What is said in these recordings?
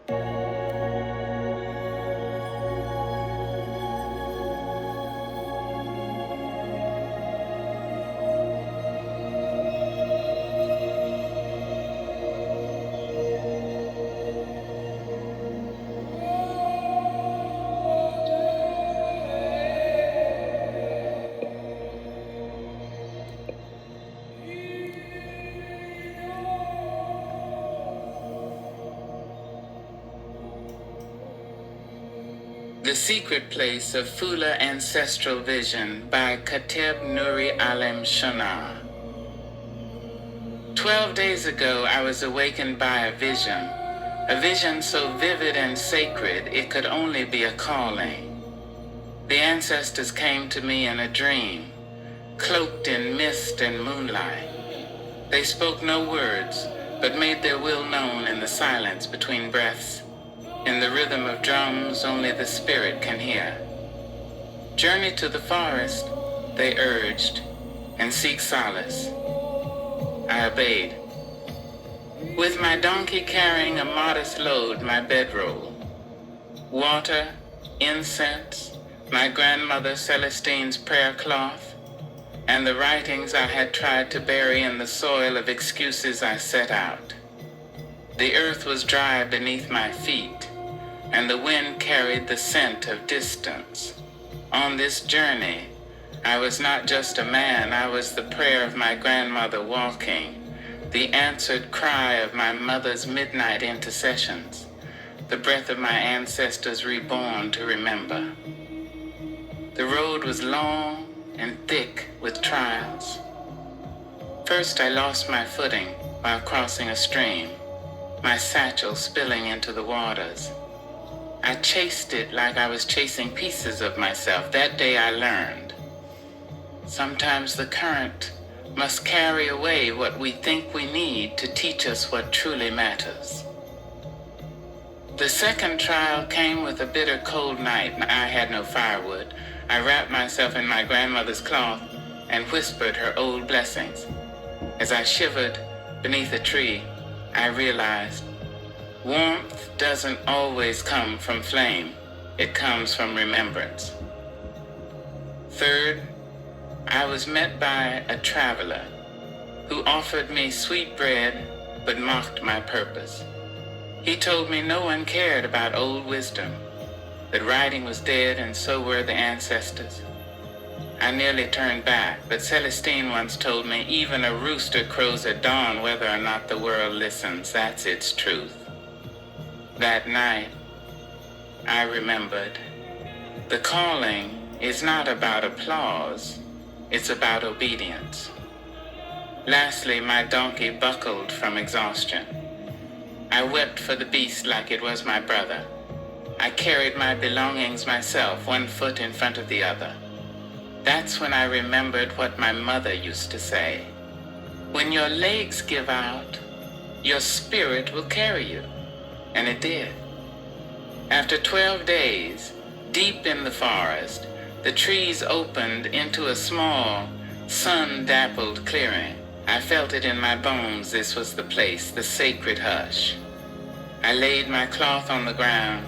The Secret Place of Fula Ancestral Vision by Kateb Nuri Alem Shana. 12 days ago, I was awakened by a vision so vivid and sacred it could only be a calling. The ancestors came to me in a dream, cloaked in mist and moonlight. They spoke no words, but made their will known in the silence between breaths. In the rhythm of drums only the spirit can hear. Journey to the forest, they urged, and seek solace. I obeyed. With my donkey carrying a modest load, my bedroll. Water, incense, my grandmother Celestine's prayer cloth, and the writings I had tried to bury in the soil of excuses, I set out. The earth was dry beneath my feet, and the wind carried the scent of distance. On this journey, I was not just a man, I was the prayer of my grandmother walking, the answered cry of my mother's midnight intercessions, the breath of my ancestors reborn to remember. The road was long and thick with trials. First, I lost my footing while crossing a stream, my satchel spilling into the waters. I chased it like I was chasing pieces of myself. That day I learned. Sometimes the current must carry away what we think we need to teach us what truly matters. The second trial came with a bitter cold night. I had no firewood. I wrapped myself in my grandmother's cloth and whispered her old blessings. As I shivered beneath a tree, I realized warmth doesn't always come from flame. It comes from remembrance. Third, I was met by a traveler who offered me sweet bread but mocked my purpose. He told me no one cared about old wisdom, that writing was dead and so were the ancestors. I nearly turned back, but Celestine once told me even a rooster crows at dawn whether or not the world listens. That's its truth. That night, I remembered. The calling is not about applause, it's about obedience. Lastly, my donkey buckled from exhaustion. I wept for the beast like it was my brother. I carried my belongings myself, one foot in front of the other. That's when I remembered what my mother used to say. When your legs give out, your spirit will carry you. And it did. After 12 days, deep in the forest, the trees opened into a small, sun-dappled clearing. I felt it in my bones. This was the place, the sacred hush. I laid my cloth on the ground,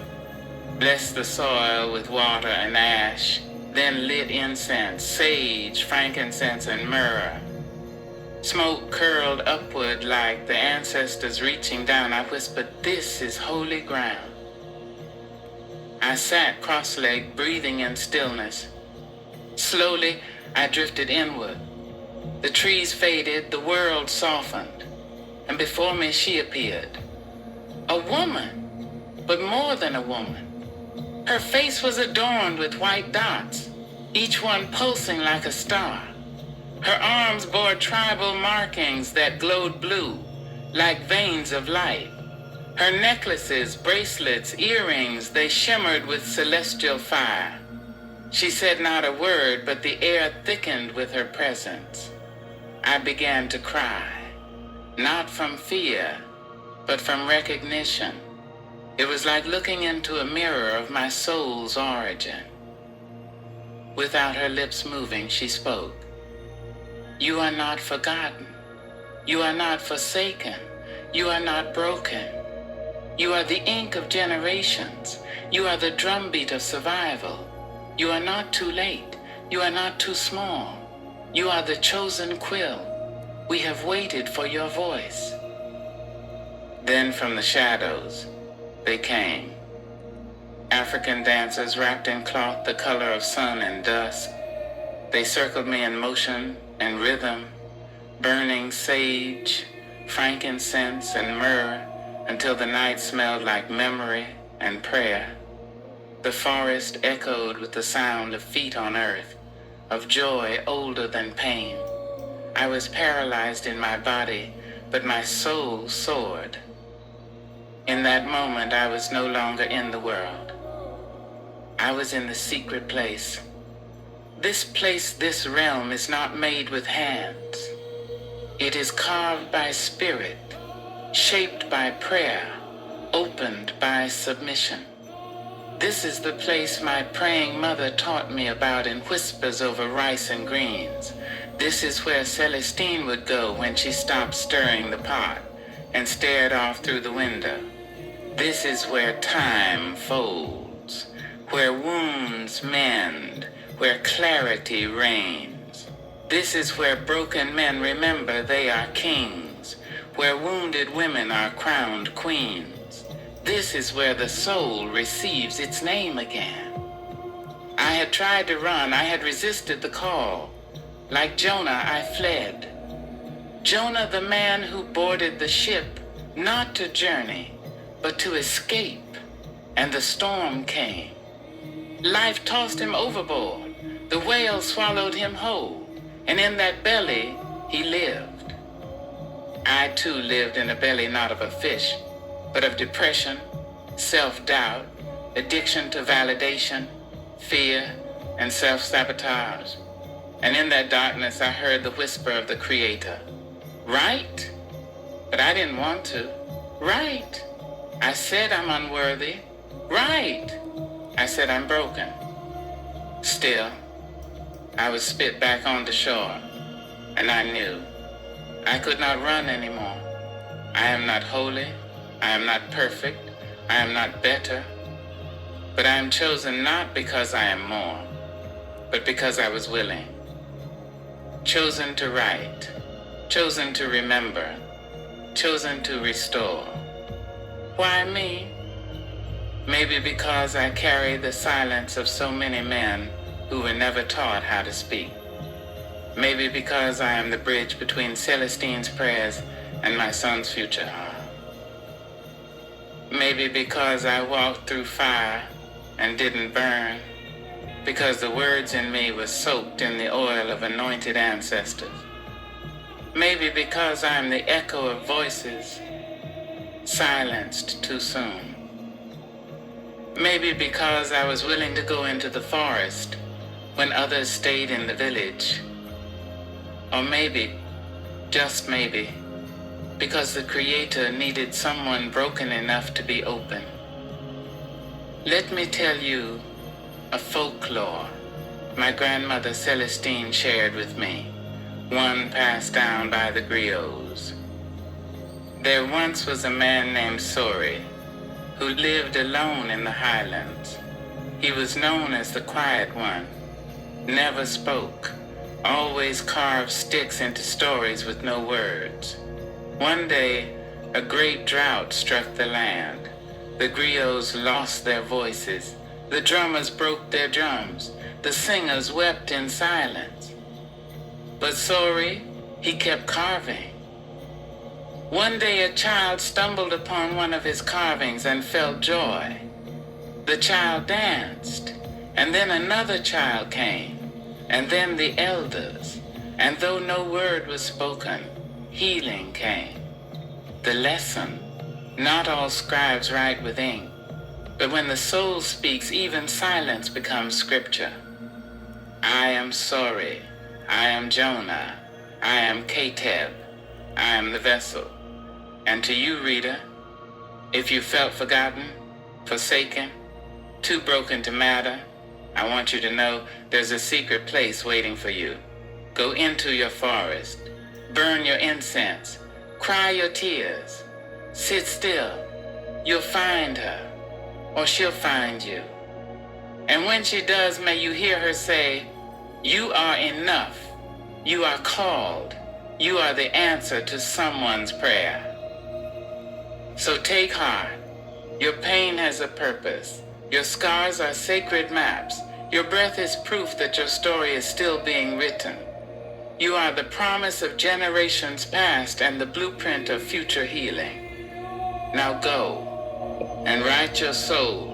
blessed the soil with water and ash, then lit incense, sage, frankincense, and myrrh. Smoke curled upward like the ancestors reaching down. I whispered, "This is holy ground." I sat cross-legged, breathing in stillness. Slowly, I drifted inward. The trees faded, the world softened, and before me she appeared. A woman, but more than a woman. Her face was adorned with white dots, each one pulsing like a star. Her arms bore tribal markings that glowed blue, like veins of light. Her necklaces, bracelets, earrings, they shimmered with celestial fire. She said not a word, but the air thickened with her presence. I began to cry, not from fear, but from recognition. It was like looking into a mirror of my soul's origin. Without her lips moving, she spoke. "You are not forgotten. You are not forsaken. You are not broken. You are the ink of generations. You are the drumbeat of survival. You are not too late. You are not too small. You are the chosen quill. We have waited for your voice. Then from the shadows, they came. African dancers wrapped in cloth the color of sun and dusk. They circled me in motion and rhythm, burning sage, frankincense, and myrrh until the night smelled like memory and prayer. The forest echoed with the sound of feet on earth, of joy older than pain. I was paralyzed in my body, but my soul soared. In that moment, I was no longer in the world. I was in the secret place. This place, this realm, is not made with hands. It is carved by spirit, shaped by prayer, opened by submission. This is the place my praying mother taught me about in whispers over rice and greens. This is where Celestine would go when she stopped stirring the pot and stared off through the window. This is where time folds, where wounds mend, where clarity reigns. This is where broken men remember they are kings, where wounded women are crowned queens. This is where the soul receives its name again. I had tried to run, I had resisted the call. Like Jonah, I fled. Jonah, the man who boarded the ship, not to journey, but to escape, and the storm came. Life tossed him overboard. The whale swallowed him whole, and in that belly he lived. I too lived in a belly not of a fish, but of depression, self-doubt, addiction to validation, fear, and self-sabotage. And in that darkness I heard the whisper of the Creator. Right? But I didn't want to. Right? I said I'm unworthy. Right? I said I'm broken. Still, I was spit back onto shore, and I knew I could not run anymore. I am not holy. I am not perfect. I am not better. But I am chosen not because I am more, but because I was willing. Chosen to write, chosen to remember, chosen to restore. Why me? Maybe because I carry the silence of so many men who were never taught how to speak. Maybe because I am the bridge between Celestine's prayers and my son's future. Maybe because I walked through fire and didn't burn, because the words in me were soaked in the oil of anointed ancestors. Maybe because I am the echo of voices silenced too soon. Maybe because I was willing to go into the forest when others stayed in the village. Or maybe, just maybe, because the Creator needed someone broken enough to be open. Let me tell you a folklore my grandmother Celestine shared with me, one passed down by the griots. There once was a man named Sori who lived alone in the highlands. He was known as the quiet one, never spoke, always carved sticks into stories with no words. One day, a great drought struck the land. The griots lost their voices. The drummers broke their drums. The singers wept in silence. But Sori, he kept carving. One day a child stumbled upon one of his carvings and felt joy. The child danced, and then another child came, and then the elders, and though no word was spoken, healing came. The lesson, not all scribes write with ink, but when the soul speaks, even silence becomes scripture. I am Sori, I am Jonah, I am Kateb, I am the vessel. And to you, reader, if you felt forgotten, forsaken, too broken to matter, I want you to know there's a secret place waiting for you. Go into your forest, burn your incense, cry your tears, sit still. You'll find her, or she'll find you. And when she does, may you hear her say, "You are enough. You are called. You are the answer to someone's prayer." So take heart. Your pain has a purpose. Your scars are sacred maps. Your breath is proof that your story is still being written. You are the promise of generations past and the blueprint of future healing. Now go and write your soul